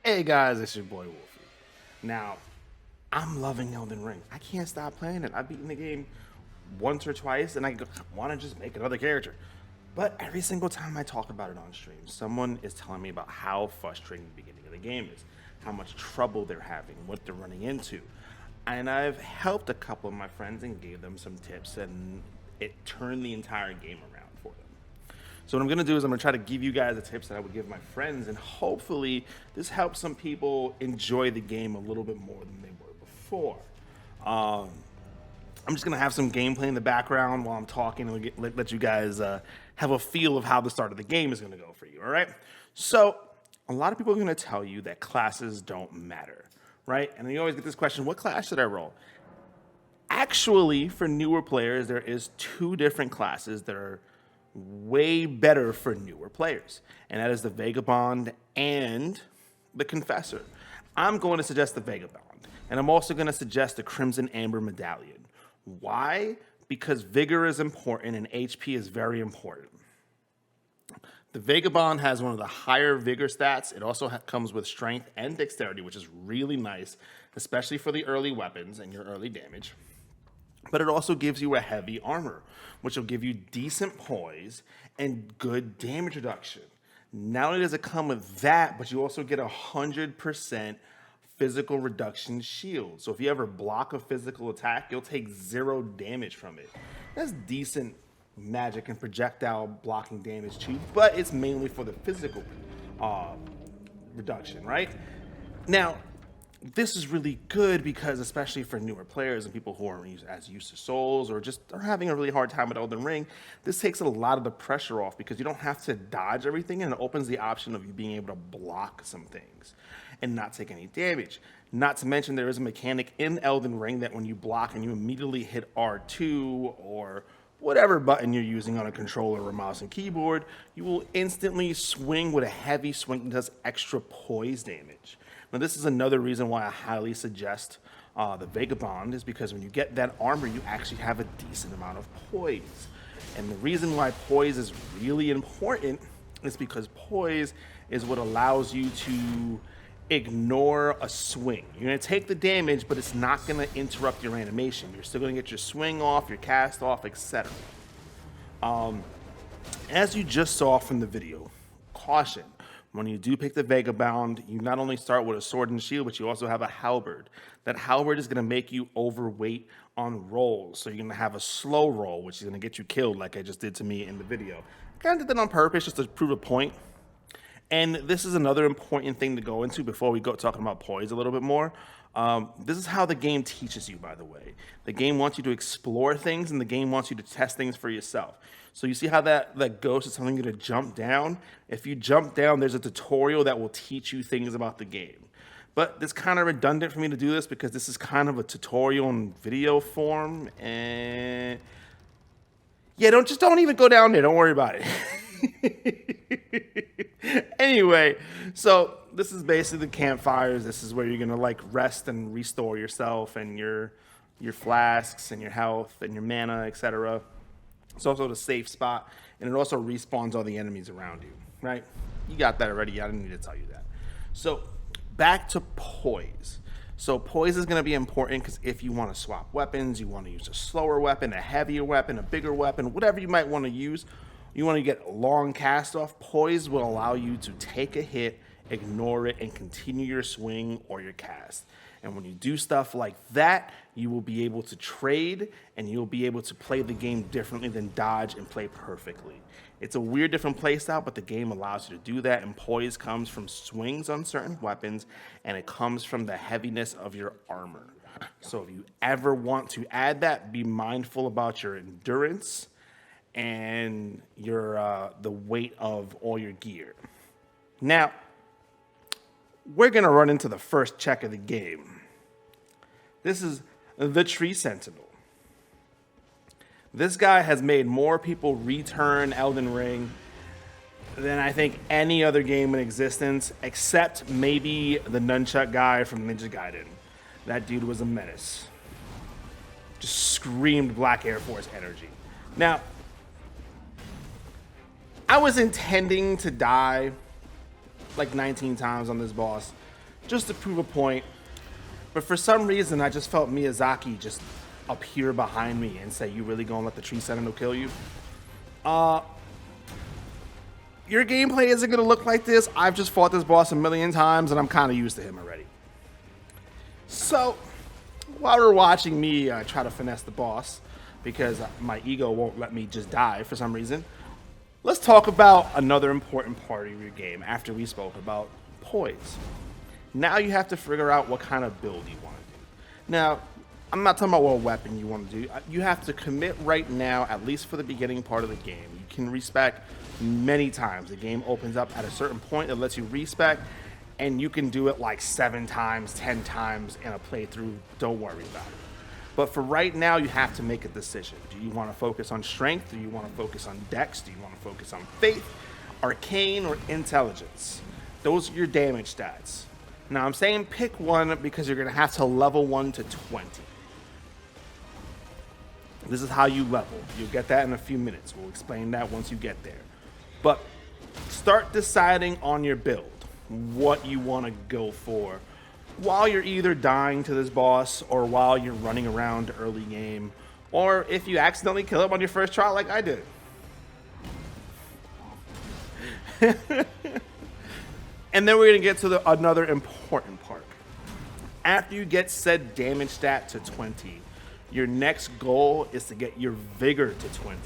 Hey guys, it's your boy Wolfie. Now, I'm loving Elden Ring. I can't stop playing it. I've beaten the game once or twice, and I want to just make another character. But every single time I talk about it on stream, someone is telling me about how frustrating the beginning of the game is, how much trouble they're having, what they're running into. And I've helped a couple of my friends and gave them some tips, and it turned the entire game around for them. So what I'm gonna do is I'm gonna try to give you guys the tips that I would give my friends, and hopefully this helps some people enjoy the game a little bit more than they were before. Um, I'm just gonna have some gameplay in the background while I'm talking and let you guys have a feel of how the start of the game is gonna go for you. All right. So a lot of people are gonna tell you that classes don't matter, right? And you always get this question: what class should I roll? Actually, for newer players, there is two different classes that are way better for newer players, and that is the Vagabond and the Confessor. I'm going to suggest the Vagabond, and I'm also going to suggest the Crimson Amber Medallion. Why? Because vigor is important and HP is very important. The Vagabond has one of the higher vigor stats. It also comes with strength and dexterity, which is really nice, especially for the early weapons and your early damage. But it also gives you a heavy armor, which will give you decent poise and good damage reduction. Not only does it come with that, but you also get 100% physical reduction shield. So if you ever block a physical attack, you'll take 0 damage from it. That's decent magic and projectile blocking damage too, but it's mainly for the physical reduction, right? Now, this is really good because, especially for newer players and people who aren't as used to Souls or just are having a really hard time with Elden Ring, this takes a lot of the pressure off because you don't have to dodge everything, and it opens the option of you being able to block some things and not take any damage. Not to mention, there is a mechanic in Elden Ring that when you block and you immediately hit R2 or whatever button you're using on a controller or mouse and keyboard, you will instantly swing with a heavy swing that does extra poise damage. Now, this is another reason why I highly suggest the Vagabond, is because when you get that armor, you actually have a decent amount of poise. And the reason why poise is really important is because poise is what allows you to ignore a swing. You're gonna take the damage, but it's not gonna interrupt your animation. You're still gonna get your swing off, your cast off, etc. As you just saw from the video, caution. When you do pick the Vagabond, you not only start with a sword and shield, but you also have a halberd. That halberd is going to make you overweight on rolls. So you're going to have a slow roll, which is going to get you killed like I just did to me in the video. I kind of did that on purpose just to prove a point. And this is another important thing to go into before we go talking about poise a little bit more. This is how the game teaches you, by the way. The game wants you to explore things, and the game wants you to test things for yourself. So you see how that ghost is telling you to jump down? If you jump down, there's a tutorial that will teach you things about the game. But it's kind of redundant for me to do this because this is kind of a tutorial in video form. And yeah, don't even go down there. Don't worry about it. Anyway, so this is basically the campfires. This is where you're gonna like rest and restore yourself and your flasks and your health and your mana, etc. It's also the safe spot, and it also respawns all the enemies around you, right? You got that already. I didn't need to tell you that. So back to poise. So poise is going to be important because if you want to swap weapons, you want to use a slower weapon, a heavier weapon, a bigger weapon, whatever you might want to use, you want to get a long cast off, poise will allow you to take a hit, ignore it, and continue your swing or your cast. And when you do stuff like that, you will be able to trade and you'll be able to play the game differently than dodge and play perfectly. It's a weird different play style, but the game allows you to do that, and poise comes from swings on certain weapons, and it comes from the heaviness of your armor. So if you ever want to add that, be mindful about your endurance and your the weight of all your gear. Now, we're gonna run into the first check of the game. This is the Tree Sentinel. This guy has made more people return Elden Ring than I think any other game in existence, except maybe the nunchuck guy from Ninja Gaiden. That dude was a menace. Just screamed Black Air Force energy. Now, I was intending to die like 19 times on this boss, just to prove a point. But for some reason, I just felt Miyazaki just appear behind me and say, "You really gonna let the tree sentinel kill you?" Your gameplay isn't gonna look like this. I've just fought this boss a million times, and I'm kind of used to him already. So, while we're watching me try to finesse the boss, because my ego won't let me just die for some reason, let's talk about another important part of your game after we spoke about poise. Now you have to figure out what kind of build you want to do. Now, I'm not talking about what weapon you want to do. You have to commit right now, at least for the beginning part of the game. You can respec many times. The game opens up at a certain point that lets you respec, and you can do it like 7 times, 10 times in a playthrough. Don't worry about it. But for right now, you have to make a decision. Do you want to focus on strength? Do you want to focus on dex? Do you want to focus on faith, arcane, or intelligence? Those are your damage stats. Now, I'm saying pick one because you're going to have to level 1 to 20. This is how you level. You'll get that in a few minutes. We'll explain that once you get there. But start deciding on your build, what you want to go for, while you're either dying to this boss or while you're running around early game, or if you accidentally kill him on your first try like I did. And then we're going to get to another important part. After you get said damage stat to 20, your next goal is to get your vigor to 20.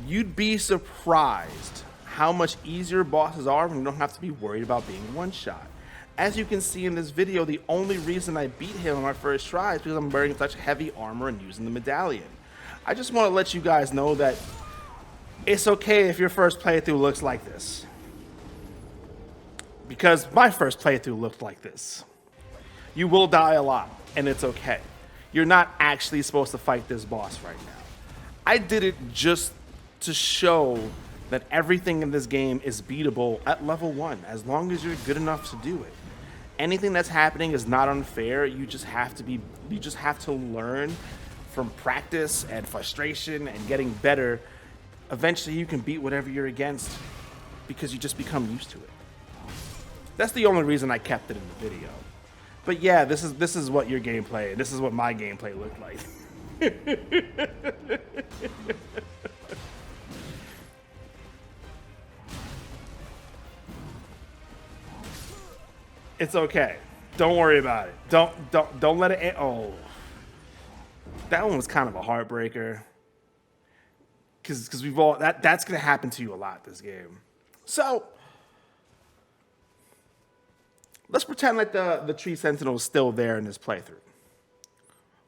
You'd be surprised how much easier bosses are when you don't have to be worried about being one-shot. As you can see in this video, the only reason I beat him on my first try is because I'm wearing such heavy armor and using the medallion. I just want to let you guys know that it's okay if your first playthrough looks like this. Because my first playthrough looked like this. You will die a lot, and it's okay. You're not actually supposed to fight this boss right now. I did it just to show that everything in this game is beatable at level 1, as long as you're good enough to do it. Anything that's happening is not unfair. You just have to learn from practice and frustration and getting better. Eventually you can beat whatever you're against because you just become used to it. That's the only reason I kept it in the video. But yeah, this is what your gameplay, this is what my gameplay looked like. It's okay. Don't worry about it. Don't let it end. Oh. That one was kind of a heartbreaker. Cause we've all that's gonna happen to you a lot this game. So let's pretend like the tree sentinel is still there in this playthrough.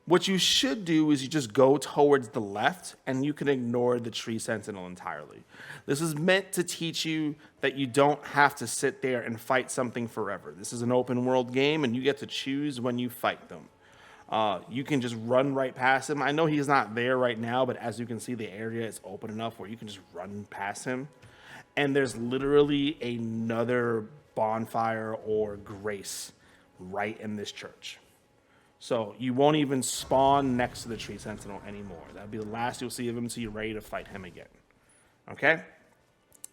What you should do is you just go towards the left and you can ignore the tree sentinel entirely. This is meant to teach you that you don't have to sit there and fight something forever. This is an open world game and you get to choose when you fight them. You can just run right past him. I know he's not there right now, but as you can see, the area is open enough where you can just run past him. And there's literally another bonfire or grace right in this church. So you won't even spawn next to the tree sentinel anymore. That'll be the last you'll see of him until you're ready to fight him again. Okay?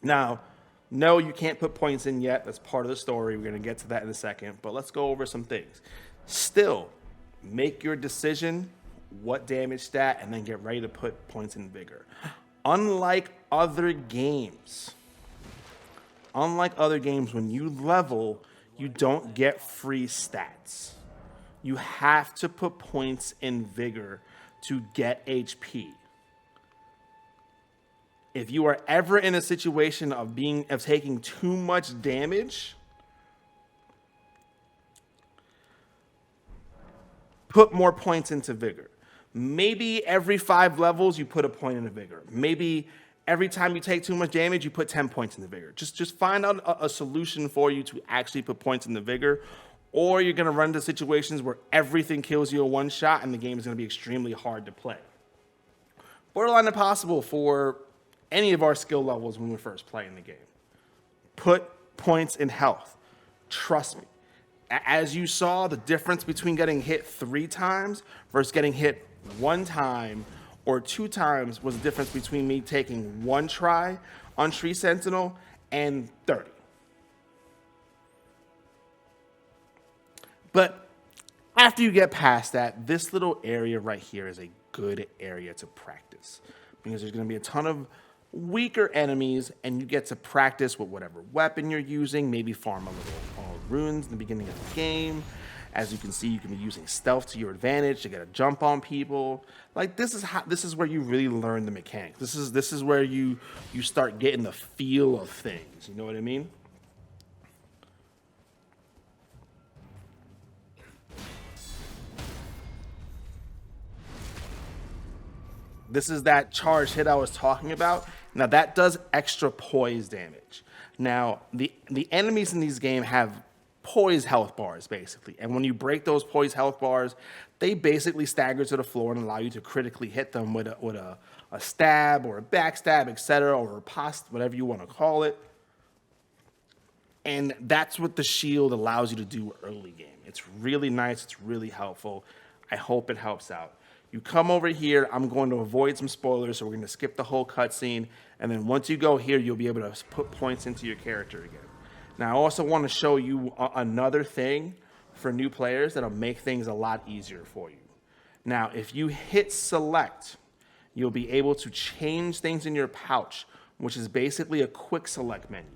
Now, no, you can't put points in yet. That's part of the story. We're going to get to that in a second. But let's go over some things. Still, make your decision, what damage stat, and then get ready to put points in vigor. Unlike other games, when you level, you don't get free stats. You have to put points in vigor to get HP. If you are ever in a situation of taking too much damage, put more points into vigor. Maybe every 5 levels you put a point into vigor. Maybe every time you take too much damage, you put 10 points into vigor. Just find out a solution for you to actually put points into vigor, or you're going to run into situations where everything kills you in one shot and the game is going to be extremely hard to play. Borderline impossible for any of our skill levels when we're first playing the game. Put points in health. Trust me. As you saw, the difference between getting hit 3 times versus getting hit 1 time or 2 times was the difference between me taking 1 try on Tree Sentinel and 30. But after you get past that, this little area right here is a good area to practice because there's going to be a ton of weaker enemies and you get to practice with whatever weapon you're using, maybe farm a little runes in the beginning of the game. As you can see, you can be using stealth to your advantage to get a jump on people. Like this is where you really learn the mechanics. This is where you start getting the feel of things. You know what I mean? This is that charge hit I was talking about. Now that does extra poise damage. Now the enemies in these games have poise health bars basically, and when you break those poise health bars, they basically stagger to the floor and allow you to critically hit them with a stab or a backstab, etc., or a riposte, whatever you want to call it. And that's what the shield allows you to do early game. It's really nice. It's really helpful. I hope it helps out. You come over here. I'm going to avoid some spoilers, so we're going to skip the whole cutscene. And then once you go here, you'll be able to put points into your character again. Now, I also want to show you another thing for new players that'll make things a lot easier for you. Now, if you hit select, you'll be able to change things in your pouch, which is basically a quick select menu.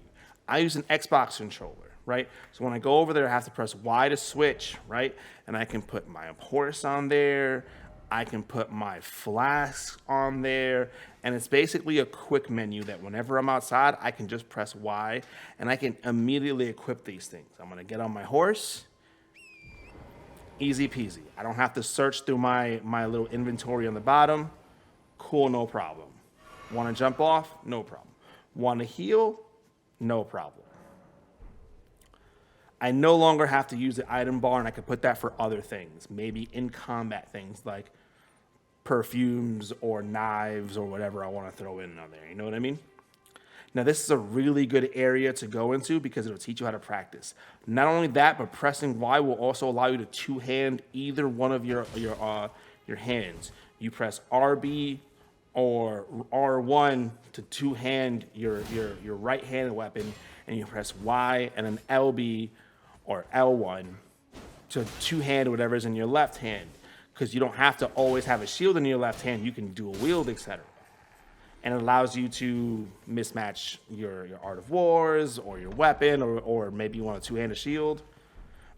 I use an Xbox controller, right? So when I go over there, I have to press Y to switch, right? And I can put my horse on there. I can put my flask on there, and it's basically a quick menu that whenever I'm outside, I can just press Y, and I can immediately equip these things. I'm gonna get on my horse, easy peasy. I don't have to search through my little inventory on the bottom. Cool, no problem. Wanna jump off? No problem. Wanna heal? No problem. I no longer have to use the item bar, and I can put that for other things, maybe in combat things like perfumes or knives or whatever I want to throw in on there. You know what I mean? Now, this is a really good area to go into because it'll teach you how to practice. Not only that, but pressing Y will also allow you to two-hand either one of your hands. You press RB or R1 to two-hand your right-handed weapon, and you press Y and then LB or L1 to two-hand whatever's in your left hand, because you don't have to always have a shield in your left hand. You can dual wield, etc. And it allows you to mismatch your Art of Wars or your weapon, or maybe you want a two-handed shield.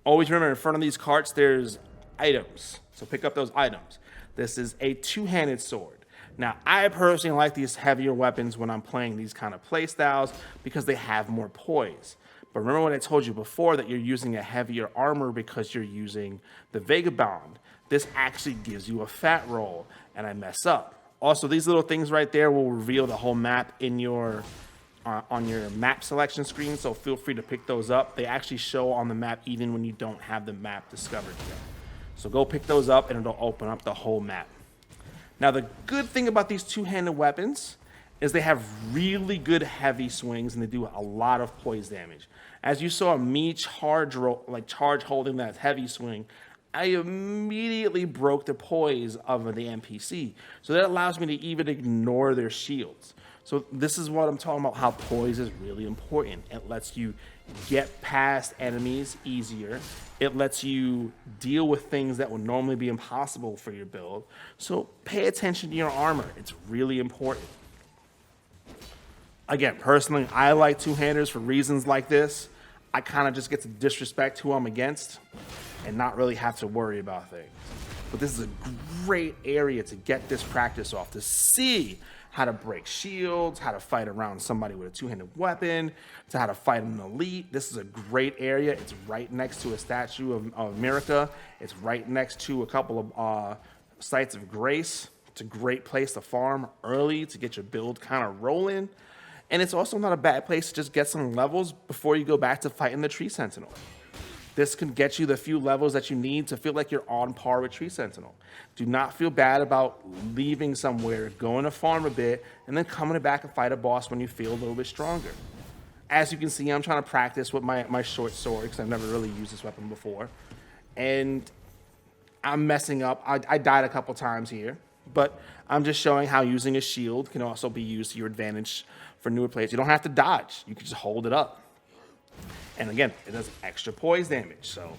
Always remember, in front of these carts, there's items. So pick up those items. This is a two-handed sword. Now, I personally like these heavier weapons when I'm playing these kind of play styles because they have more poise. But remember what I told you before, that you're using a heavier armor because you're using the Vagabond. This actually gives you a fat roll, and I mess up. Also, these little things right there will reveal the whole map in your on your map selection screen, so feel free to pick those up. They actually show on the map even when you don't have the map discovered yet. So go pick those up, and it'll open up the whole map. Now, the good thing about these two-handed weapons is they have really good heavy swings, and they do a lot of poise damage. As you saw me charge holding that heavy swing, I immediately broke the poise of the NPC. So that allows me to even ignore their shields. So this is what I'm talking about, how poise is really important. It lets you get past enemies easier. It lets you deal with things that would normally be impossible for your build. So pay attention to your armor. It's really important. Again, personally, I like two-handers for reasons like this. I kind of just get to disrespect who I'm against and not really have to worry about things. But this is a great area to get this practice off, to see how to break shields, how to fight around somebody with a two-handed weapon, to how to fight an elite. This is a great area. It's right next to a statue of America. It's right next to a couple of sites of grace. It's a great place to farm early to get your build kind of rolling. And it's also not a bad place to just get some levels before you go back to fighting the Tree Sentinel. This can get you the few levels that you need to feel like you're on par with Tree Sentinel. Do not feel bad about leaving somewhere, going to farm a bit, and then coming back and fight a boss when you feel a little bit stronger. As you can see, I'm trying to practice with my short sword because I've never really used this weapon before. And I'm messing up. I died a couple times here, but I'm just showing how using a shield can also be used to your advantage for newer players. You don't have to dodge. You can just hold it up. And again, it does extra poise damage. So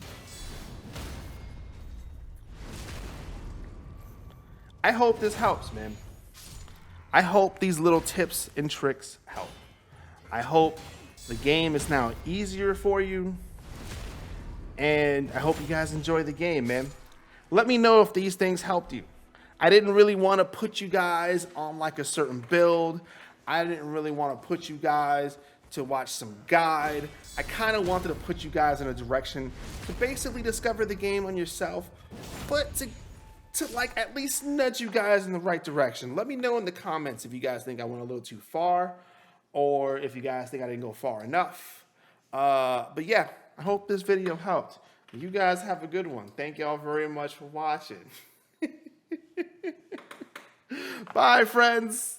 I hope this helps, man. I hope these little tips and tricks help. I hope the game is now easier for you. And I hope you guys enjoy the game, man. Let me know if these things helped you. I didn't really want to put you guys on like a certain build. I didn't really want to put you guys to watch some guide. I kind of wanted to put you guys in a direction to basically discover the game on yourself, but to like at least nudge you guys in the right direction. Let me know in the comments if you guys think I went a little too far, or if you guys think I didn't go far enough. But yeah, I hope this video helped. You guys have a good one. Thank y'all very much for watching. Bye, friends.